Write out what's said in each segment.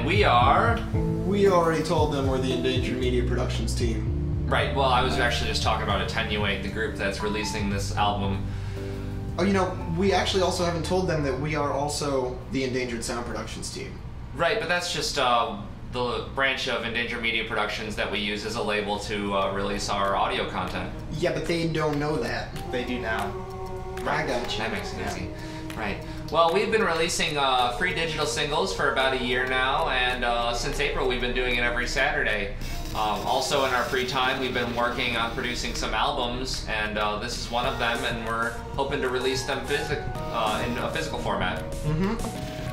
we are... We already told them we're the Endangered Media Productions Team. Right, well, I was actually just talking about Attenuate, the group that's releasing this album. Oh, you know, we actually also haven't told them that we are also the Endangered Sound Productions Team. Right, but that's just the branch of Endangered Media Productions that we use as a label to release our audio content. Yeah, but they don't know that. They do now. I got you. That makes it easy. Right. Well, we've been releasing free digital singles for about a year now, and since April we've been doing it every Saturday. Also in our free time we've been working on producing some albums, and this is one of them, and we're hoping to release them in a physical format.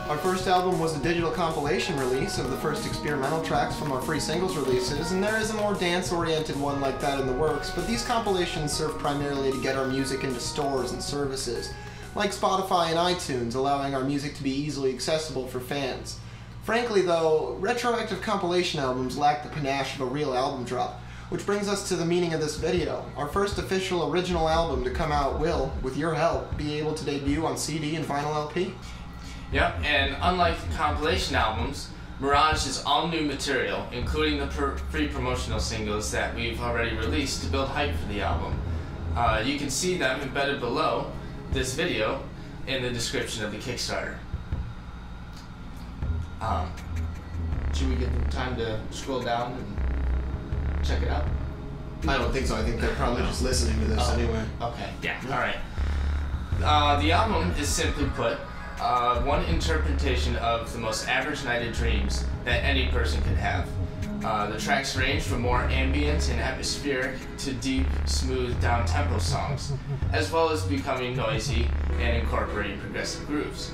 Our first album was a digital compilation release of the first experimental tracks from our free singles releases, and there is a more dance-oriented one like that in the works, but these compilations serve primarily to get our music into stores and services, like Spotify and iTunes, allowing our music to be easily accessible for fans. Frankly though, retroactive compilation albums lack the panache of a real album drop, which brings us to the meaning of this video. Our first official original album to come out will, with your help, be able to debut on CD and vinyl LP. Yep, and unlike compilation albums, Mirage is all new material, including the free promotional singles that we've already released to build hype for the album. You can see them embedded below this video in the description of the Kickstarter. Should we get the time to scroll down and check it out? I don't think so. I think they're probably just listening to this anyway. Okay, yeah, alright. The album is simply put, one interpretation of the most average night of dreams that any person could have. The tracks range from more ambient and atmospheric to deep, smooth, down-tempo songs, as well as becoming noisy and incorporating progressive grooves.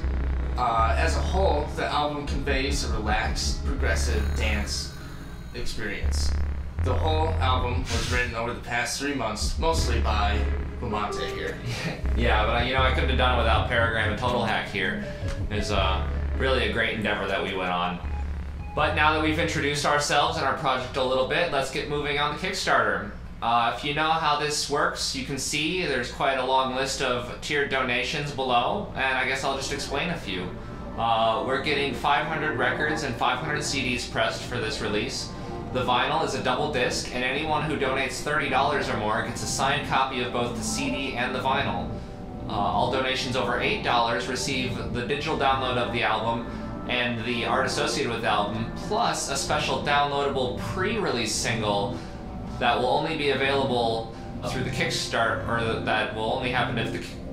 As a whole, the album conveys a relaxed, progressive dance experience. The whole album was written over the past 3 months, mostly by Lamonte here. Yeah, but you know, I couldn't have done it without Paragram and Total Hack here. It was really a great endeavor that we went on. But now that we've introduced ourselves and our project a little bit, let's get moving on the Kickstarter. If you know how this works, you can see there's quite a long list of tiered donations below, and I guess I'll just explain a few. We're getting 500 records and 500 CDs pressed for this release. The vinyl is a double disc, and anyone who donates $30 or more gets a signed copy of both the CD and the vinyl. All donations over $8 receive the digital download of the album and the art associated with the album, plus a special downloadable pre-release single that will only be available through the Kickstarter, or that will only happen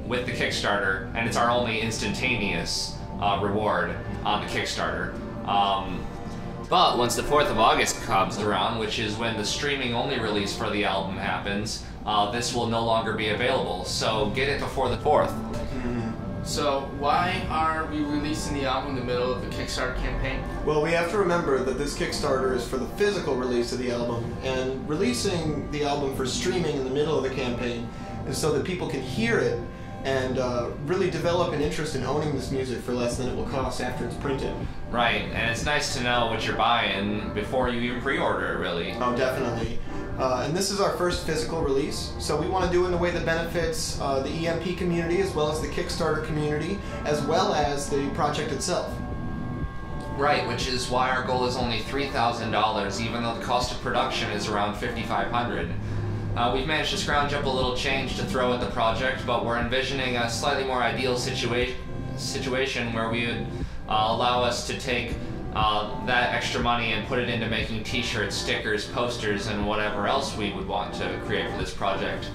with the Kickstarter, and it's our only instantaneous reward on the Kickstarter. But once the 4th of August comes around, which is when the streaming-only release for the album happens, this will no longer be available, so get it before the 4th. So why are we releasing the album in the middle of the Kickstarter campaign? Well, we have to remember that this Kickstarter is for the physical release of the album, and releasing the album for streaming in the middle of the campaign is so that people can hear it and really develop an interest in owning this music for less than it will cost after it's printed. Right, and it's nice to know what you're buying before you even pre-order it, really. Oh, definitely. And this is our first physical release, so we want to do it in a way that benefits the EMP community as well as the Kickstarter community, as well as the project itself. Right, which is why our goal is only $3,000, even though the cost of production is around $5,500. We've managed to scrounge up a little change to throw at the project, but we're envisioning a slightly more ideal situation where we would allow us to take that extra money and put it into making t-shirts, stickers, posters, and whatever else we would want to create for this project.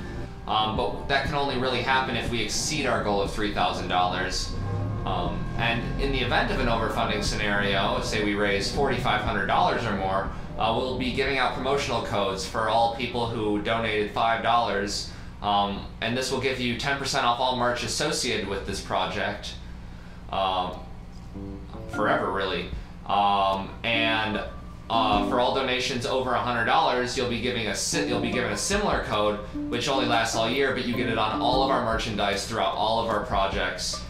But that can only really happen if we exceed our goal of $3,000. And in the event of an overfunding scenario, say we raise $4,500 or more, we'll be giving out promotional codes for all people who donated $5, and this will give you 10% off all merch associated with this project, forever really. And for all donations over $100, you'll be given a similar code, which only lasts all year, but you get it on all of our merchandise throughout all of our projects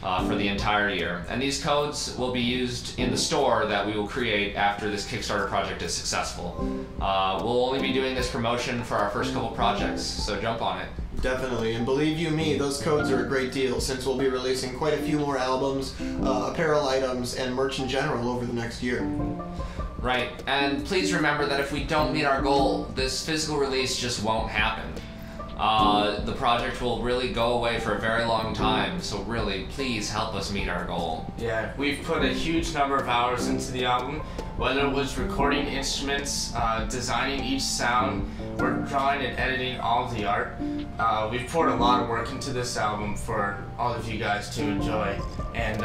for the entire year. And these codes will be used in the store that we will create after this Kickstarter project is successful. We'll only be doing this promotion for our first couple projects, so jump on it. Definitely, and believe you me, those codes are a great deal since we'll be releasing quite a few more albums, apparel items, and merch in general over the next year. Right, and please remember that if we don't meet our goal, this physical release just won't happen. The project will really go away for a very long time, so really, please help us meet our goal. Yeah, we've put a huge number of hours into the album, whether it was recording instruments, designing each sound, or drawing and editing all of the art. We've poured a lot of work into this album for all of you guys to enjoy, and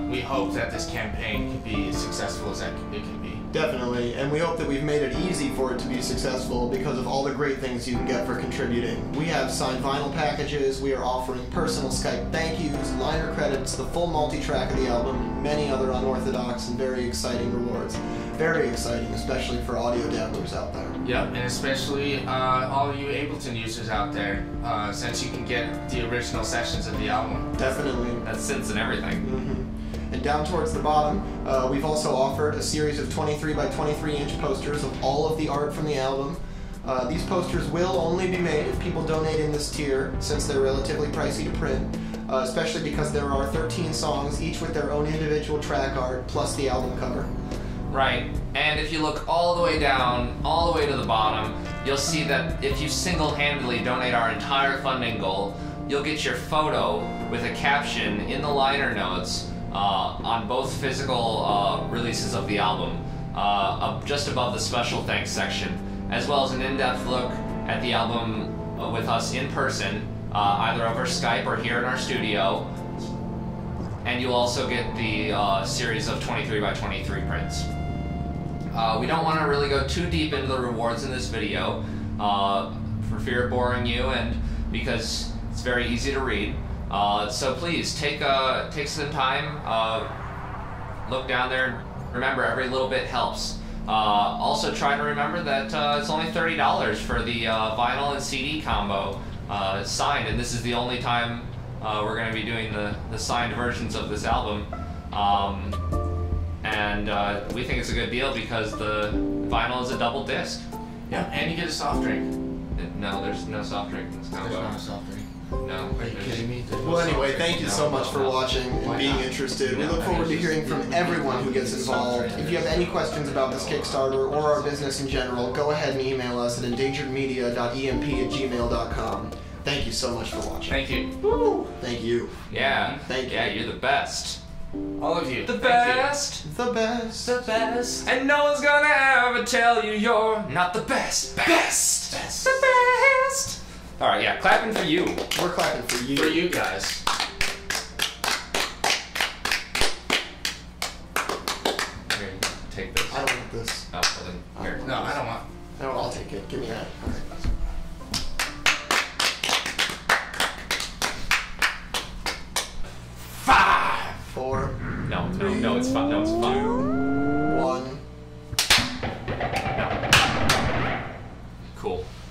we hope that this campaign can be as successful as it can be. Definitely, and we hope that we've made it easy for it to be successful because of all the great things you can get for contributing. We have signed vinyl packages, we are offering personal Skype thank yous, liner credits, the full multi-track of the album, and many other unorthodox and very exciting rewards. Very exciting, especially for audio dabblers out there. Yep, and especially all of you Ableton users out there, since you can get the original sessions of the album. Definitely. That's synths and everything. Mm-hmm. And down towards the bottom, we've also offered a series of 23 by 23 inch posters of all of the art from the album. These posters will only be made if people donate in this tier, since they're relatively pricey to print, especially because there are 13 songs, each with their own individual track art, plus the album cover. Right, and if you look all the way down, all the way to the bottom, you'll see that if you single-handedly donate our entire funding goal, you'll get your photo with a caption in the liner notes on both physical releases of the album, just above the special thanks section, as well as an in-depth look at the album with us in person, either over Skype or here in our studio. And you'll also get the series of 23 by 23 prints. We don't want to really go too deep into the rewards in this video for fear of boring you and because it's very easy to read. So please take some time, look down there, and remember every little bit helps. Also try to remember that it's only $30 for the vinyl and CD combo signed, and this is the only time we're going to be doing the signed versions of this album. And we think it's a good deal because the vinyl is a double disc. Yeah, and you get a soft drink. No, there's no soft drink in this combo. There's not a soft drink. No. Are you kidding me? Well, anyway, thank you so much for watching and being interested. We look forward to hearing from everyone who gets involved. If you have any questions about this Kickstarter or our business in general, go ahead and email us at endangeredmedia.emp@gmail.com. Thank you so much for watching. Thank you. Woo! Thank you. Yeah. Thank you. Yeah, you're the best. All of you. The Thank best. The best. The best. And no one's gonna ever tell you you're not the best. Best. Best. The best. All right, yeah, clapping for you. We're clapping for you. For you guys. Here, take this. I don't want this. Oh, well then, here. No, I don't want. No, I'll take it. Give me that. All right. 5. 4. No, it's fine. No, it's fine.